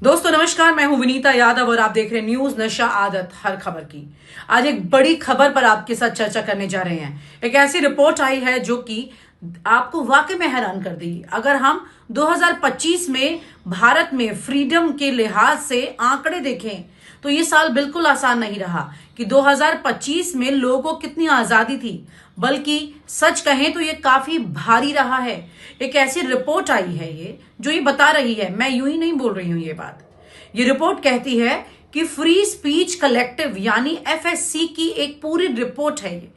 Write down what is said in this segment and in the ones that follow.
दोस्तों नमस्कार, मैं हूं विनीता यादव और आप देख रहे हैं न्यूज नशा आदत हर खबर की। आज एक बड़ी खबर पर आपके साथ चर्चा करने जा रहे हैं। एक ऐसी रिपोर्ट आई है जो कि आपको वाकई में हैरान कर देगी। अगर हम 2025 में भारत में फ्रीडम के लिहाज से आंकड़े देखें तो ये साल बिल्कुल आसान नहीं रहा कि 2025 में लोगों को कितनी आजादी थी, बल्कि सच कहें तो ये काफी भारी रहा है। एक ऐसी रिपोर्ट आई है ये जो ये बता रही है, मैं यूं ही नहीं बोल रही हूं ये बात। ये रिपोर्ट कहती है कि फ्री स्पीच कलेक्टिव यानी एफएससी की एक पूरी रिपोर्ट है ये।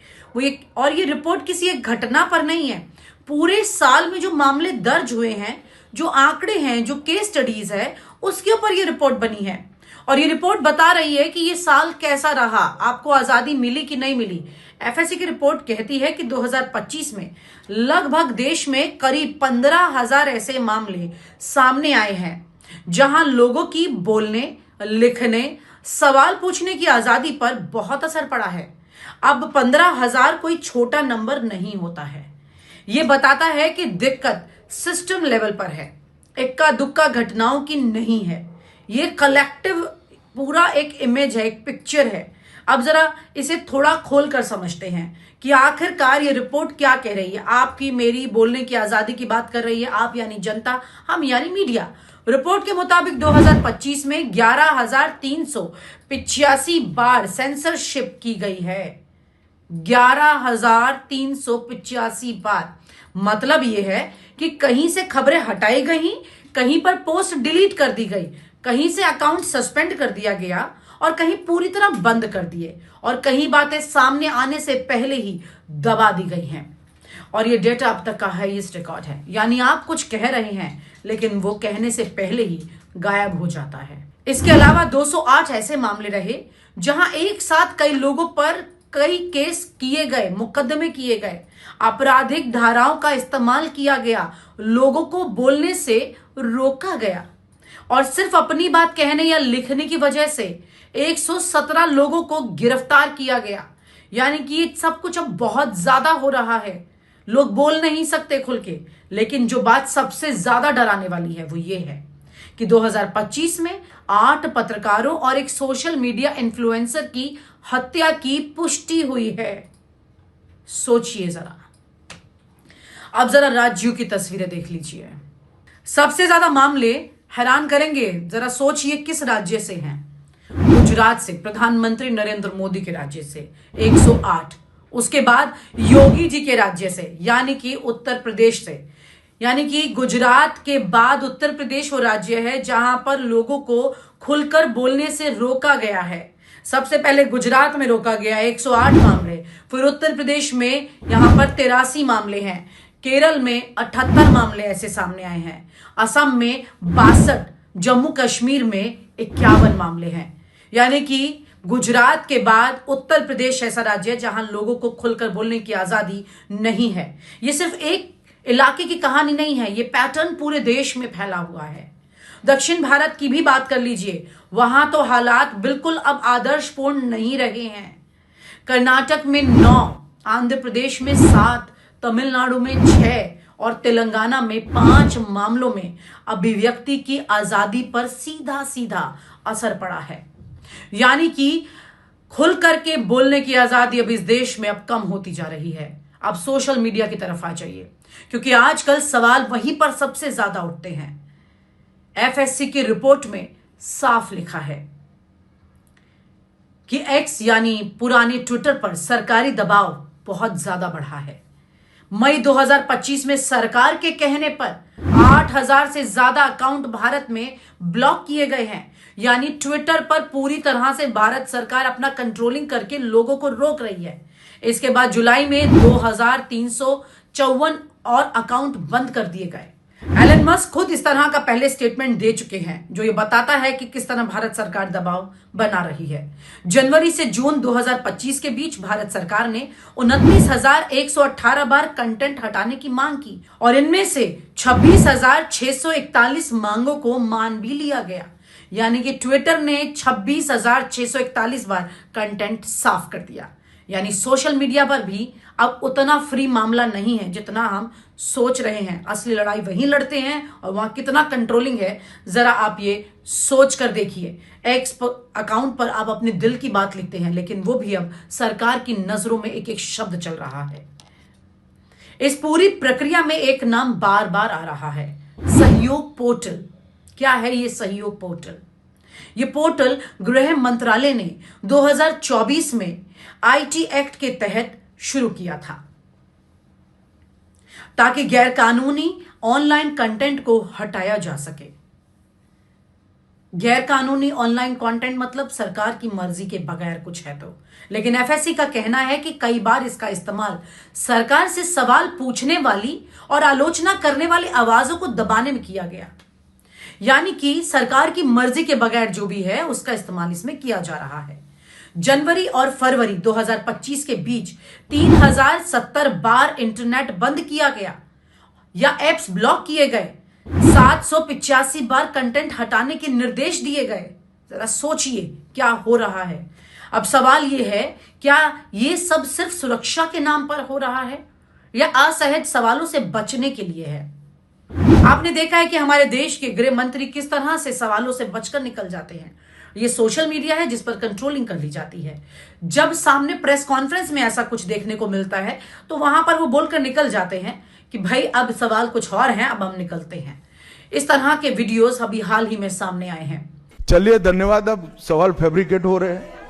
और ये रिपोर्ट किसी एक घटना पर नहीं है, पूरे साल में जो मामले दर्ज हुए हैं, जो आंकड़े हैं, जो केस स्टडीज है, उसके ऊपर ये रिपोर्ट बनी है। और ये रिपोर्ट बता रही है कि ये साल कैसा रहा, आपको आजादी मिली कि नहीं मिली। एफएससी की रिपोर्ट कहती है कि 2025 में लगभग देश में करीब 15,000 ऐसे मामले सामने आए हैं जहां लोगों की बोलने, लिखने, सवाल पूछने की आजादी पर बहुत असर पड़ा है। अब 15,000 कोई छोटा नंबर नहीं होता है। यह बताता है कि दिक्कत सिस्टम लेवल पर है, इक्का दुक्का घटनाओं की नहीं है। ये कलेक्टिव पूरा एक इमेज है, एक पिक्चर है। अब जरा इसे थोड़ा खोल कर समझते हैं कि आखिरकार ये रिपोर्ट क्या कह रही है। आपकी मेरी बोलने की आजादी की बात कर रही है, आप यानी जनता, हम यानी मीडिया। रिपोर्ट के मुताबिक 2025 में 11,385 बार सेंसरशिप की गई है। 11,385 बार। मतलब यह है कि कहीं से खबरें हटाई गई, कहीं पर पोस्ट डिलीट कर दी गई, कहीं से अकाउंट सस्पेंड कर दिया गया और कहीं पूरी तरह बंद कर दिए, और कहीं बातें सामने आने से पहले ही दबा दी गई हैं। और ये डेटा अब तक का हाईएस्ट रिकॉर्ड है, यानी आप कुछ कह रहे हैं लेकिन वो कहने से पहले ही गायब हो जाता है। इसके अलावा 208 ऐसे मामले रहे जहां एक साथ कई लोगों पर कई केस किए गए, मुकदमे किए गए, आपराधिक धाराओं का इस्तेमाल किया गया, लोगों को बोलने से रोका गया, और सिर्फ अपनी बात कहने या लिखने की वजह से 117 लोगों को गिरफ्तार किया गया। यानी कि ये सब कुछ अब बहुत ज्यादा हो रहा है। लोग बोल नहीं सकते खुल के, लेकिन जो बात सबसे ज्यादा डराने वाली है वो ये है कि 2025 में 8 पत्रकारों और एक सोशल मीडिया इन्फ्लुएंसर की हत्या की पुष्टि हुई है। सोचिए जरा। अब जरा राज्यों की तस्वीरें देख लीजिए। सबसे ज्यादा मामले हैरान करेंगे, जरा सोचिए किस राज्य से हैं। गुजरात से, प्रधानमंत्री नरेंद्र मोदी के राज्य से 108। उसके बाद योगी जी के राज्य से यानी कि उत्तर प्रदेश से। यानी कि गुजरात के बाद उत्तर प्रदेश वो राज्य है जहां पर लोगों को खुलकर बोलने से रोका गया है। सबसे पहले गुजरात में रोका गया 108 मामले, फिर उत्तर प्रदेश में यहां पर 83 मामले हैं, केरल में 78 मामले ऐसे सामने आए हैं, असम में 62, जम्मू कश्मीर में 51 मामले हैं। यानी कि गुजरात के बाद उत्तर प्रदेश ऐसा राज्य है जहां लोगों को खुलकर बोलने की आजादी नहीं है। ये सिर्फ एक इलाके की कहानी नहीं है, ये पैटर्न पूरे देश में फैला हुआ है। दक्षिण भारत की भी बात कर लीजिए, वहां तो हालात बिल्कुल अब आदर्शपूर्ण नहीं रहे हैं। कर्नाटक में 9, आंध्र प्रदेश में 7, तमिलनाडु में 6 और तेलंगाना में 5 मामलों में अभिव्यक्ति की आजादी पर सीधा सीधा असर पड़ा है। यानी कि खुल करके बोलने की आजादी अब इस देश में अब कम होती जा रही है। अब सोशल मीडिया की तरफ आ जाइए, क्योंकि आजकल सवाल वहीं पर सबसे ज्यादा उठते हैं। एफएससी की रिपोर्ट में साफ लिखा है कि एक्स यानी पुराने ट्विटर पर सरकारी दबाव बहुत ज्यादा बढ़ा है। मई 2025 में सरकार के कहने पर 8,000 से ज्यादा अकाउंट भारत में ब्लॉक किए गए हैं। यानी ट्विटर पर पूरी तरह से भारत सरकार अपना कंट्रोलिंग करके लोगों को रोक रही है। इसके बाद जुलाई में 2,354 और अकाउंट बंद कर दिए गए। एलन मस्क खुद इस तरह का पहले स्टेटमेंट दे चुके हैं, जो ये बताता है कि किस तरह भारत सरकार दबाव बना रही है। जनवरी से जून 2025 के बीच भारत सरकार ने 29,118 बार कंटेंट हटाने की मांग की और इनमें से 26,641 मांगों को मान भी लिया गया। यानी कि ट्विटर ने 26,641 बार कंटेंट साफ कर दिया। यानी सोशल मीडिया पर भी अब उतना फ्री मामला नहीं है जितना हम सोच रहे हैं। असली लड़ाई वहीं लड़ते हैं और वहां कितना कंट्रोलिंग है जरा आप ये सोच कर देखिए। एक्स अकाउंट पर आप अपने दिल की बात लिखते हैं, लेकिन वो भी अब सरकार की नजरों में एक एक शब्द चल रहा है। इस पूरी प्रक्रिया में एक नाम बार बार आ रहा है, सहयोग पोर्टल। क्या है ये सहयोग पोर्टल? ये पोर्टल गृह मंत्रालय ने 2024 में आईटी एक्ट के तहत शुरू किया था ताकि गैरकानूनी ऑनलाइन कंटेंट को हटाया जा सके। गैरकानूनी ऑनलाइन कंटेंट मतलब सरकार की मर्जी के बगैर कुछ है तो। लेकिन एफएससी का कहना है कि कई बार इसका इस्तेमाल सरकार से सवाल पूछने वाली और आलोचना करने वाली आवाजों को दबाने में किया गया। यानी कि सरकार की मर्जी के बगैर जो भी है उसका इस्तेमाल इसमें किया जा रहा है। जनवरी और फरवरी 2025 के बीच 3070 बार इंटरनेट बंद किया गया या एप्स ब्लॉक किए गए। 785 बार कंटेंट हटाने के निर्देश दिए गए। जरा सोचिए क्या हो रहा है। अब सवाल यह है, क्या यह सब सिर्फ सुरक्षा के नाम पर हो रहा है या असहज सवालों से बचने के लिए है? आपने देखा है कि हमारे देश के गृह मंत्री किस तरह से सवालों से बचकर निकल जाते हैं। ये सोशल मीडिया है जिस पर कंट्रोलिंग कर ली जाती है। जब सामने प्रेस कॉन्फ्रेंस में ऐसा कुछ देखने को मिलता है तो वहां पर वो बोलकर निकल जाते हैं कि भाई अब सवाल कुछ और हैं, अब हम निकलते हैं। इस तरह के वीडियोस अभी हाल ही में सामने आए हैं। चलिए धन्यवाद। अब सवाल फैब्रिकेट हो रहे हैं।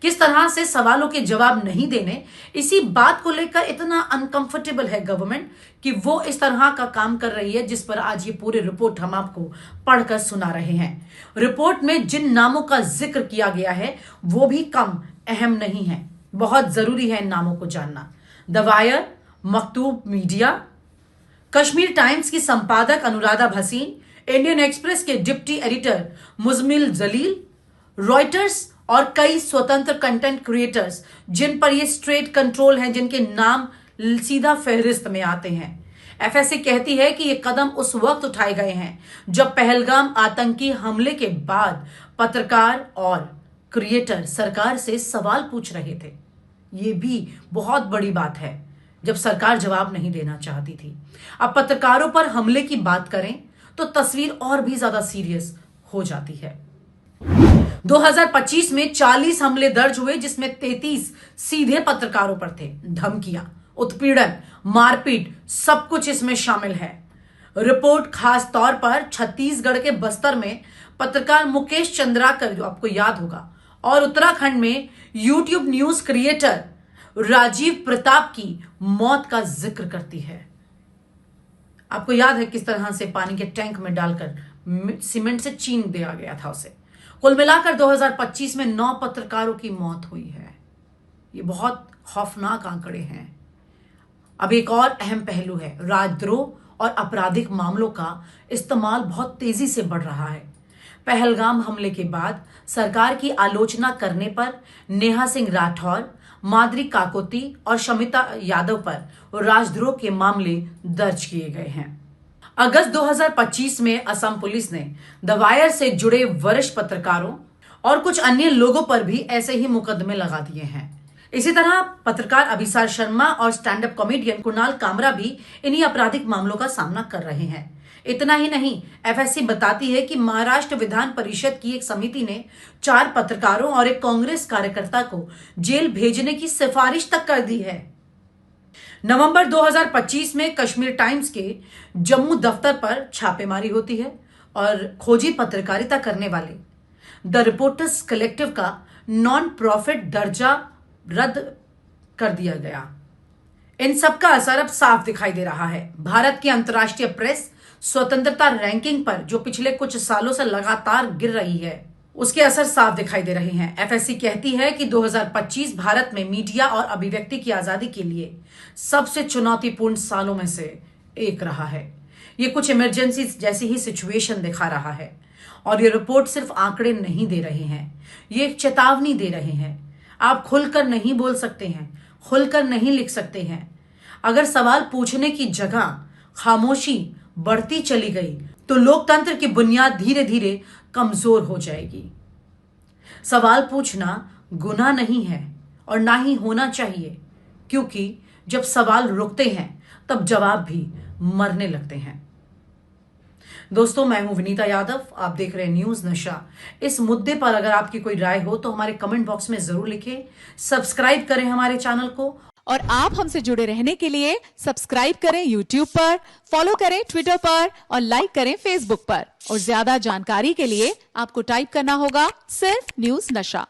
किस तरह से सवालों के जवाब नहीं देने, इसी बात को लेकर इतना अनकंफर्टेबल है गवर्नमेंट कि वो इस तरह का काम कर रही है, जिस पर आज ये पूरी रिपोर्ट हम आपको पढ़कर सुना रहे हैं। रिपोर्ट में जिन नामों का जिक्र किया गया है वो भी कम अहम नहीं है। बहुत जरूरी है इन नामों को जानना। The Wire, Maktoob media, Kashmir Times की संपादक अनुराधा भसीन, इंडियन एक्सप्रेस के deputy editor Muzamil Jaleel, Reuters और कई स्वतंत्र कंटेंट क्रिएटर्स जिन पर ये स्ट्रेट कंट्रोल हैं, जिनके नाम सीधा फहरिस्त में आते हैं। एफएससी कहती है कि ये कदम उस वक्त उठाए गए हैं जब पहलगाम आतंकी हमले के बाद पत्रकार और क्रिएटर सरकार से सवाल पूछ रहे थे। ये भी बहुत बड़ी बात है जब सरकार जवाब नहीं देना चाहती थी। अब पत्रकारों पर हमले की बात करें तो तस्वीर और भी ज्यादा सीरियस हो जाती है। 2025 में 40 हमले दर्ज हुए जिसमें 33 सीधे पत्रकारों पर थे। धमकियां, उत्पीड़न, मारपीट सब कुछ इसमें शामिल है। रिपोर्ट खास तौर पर छत्तीसगढ़ के बस्तर में पत्रकार मुकेश चंद्राकर, जो आपको याद होगा, और उत्तराखंड में YouTube news creator Rajeev Pratap की मौत का जिक्र करती है। आपको याद है किस तरह से पानी के टैंक में डालकर सीमेंट से चीन दिया गया था उसे। कुल मिलाकर 2025 में 9 पत्रकारों की मौत हुई है। ये बहुत खौफनाक आंकड़े हैं। अब एक और अहम पहलू है, राजद्रोह और आपराधिक मामलों का इस्तेमाल बहुत तेजी से बढ़ रहा है। पहलगाम हमले के बाद सरकार की आलोचना करने पर नेहा सिंह राठौर, माधुरी काकोती और शमिता यादव पर राजद्रोह के मामले दर्ज किए गए हैं। अगस्त 2025 में असम पुलिस ने द वायर से जुड़े वरिष्ठ पत्रकारों और कुछ अन्य लोगों पर भी ऐसे ही मुकदमे लगा दिए हैं। इसी तरह पत्रकार अभिसार शर्मा और stand up comedian Kunal Kamra भी इन्हीं आपराधिक मामलों का सामना कर रहे हैं। इतना ही नहीं, एफएससी बताती है कि महाराष्ट्र विधान परिषद की एक समिति ने 4 पत्रकारों और एक कांग्रेस कार्यकर्ता को जेल भेजने की सिफारिश तक कर दी है। नवंबर 2025 में कश्मीर टाइम्स के जम्मू दफ्तर पर छापेमारी होती है और खोजी पत्रकारिता करने वाले द रिपोर्टर्स कलेक्टिव का नॉन प्रॉफिट दर्जा रद्द कर दिया गया। इन सब का असर अब साफ दिखाई दे रहा है। भारत की अंतर्राष्ट्रीय प्रेस स्वतंत्रता रैंकिंग पर जो पिछले कुछ सालों से लगातार गिर रही है, उसके असर साफ दिखाई दे रहे हैं। एफएससी कहती है कि 2025 भारत में मीडिया और अभिव्यक्ति की आजादी के लिए सबसे चुनौतीपूर्ण सालों में से एक रहा है। ये कुछ इमरजेंसी जैसी ही सिचुएशन दिखा रहा है और ये रिपोर्ट सिर्फ आंकड़े नहीं दे रहे हैं, ये एक चेतावनी दे रहे हैं। आप खुलकर नहीं बोल सकते हैं, खुलकर नहीं लिख सकते हैं। अगर सवाल पूछने की जगह खामोशी बढ़ती चली गई तो लोकतंत्र की बुनियाद धीरे धीरे कमजोर हो जाएगी। सवाल पूछना गुनाह नहीं है और ना ही होना चाहिए, क्योंकि जब सवाल रुकते हैं तब जवाब भी मरने लगते हैं। दोस्तों, मैं हूं विनीता यादव, आप देख रहे हैं न्यूज नशा। इस मुद्दे पर अगर आपकी कोई राय हो तो हमारे कमेंट बॉक्स में जरूर लिखें, सब्सक्राइब करें हमारे चैनल को। और आप हमसे जुड़े रहने के लिए सब्सक्राइब करें YouTube पर, फॉलो करें Twitter पर और लाइक करें Facebook पर। और ज्यादा जानकारी के लिए आपको टाइप करना होगा सिर्फ न्यूज नशा।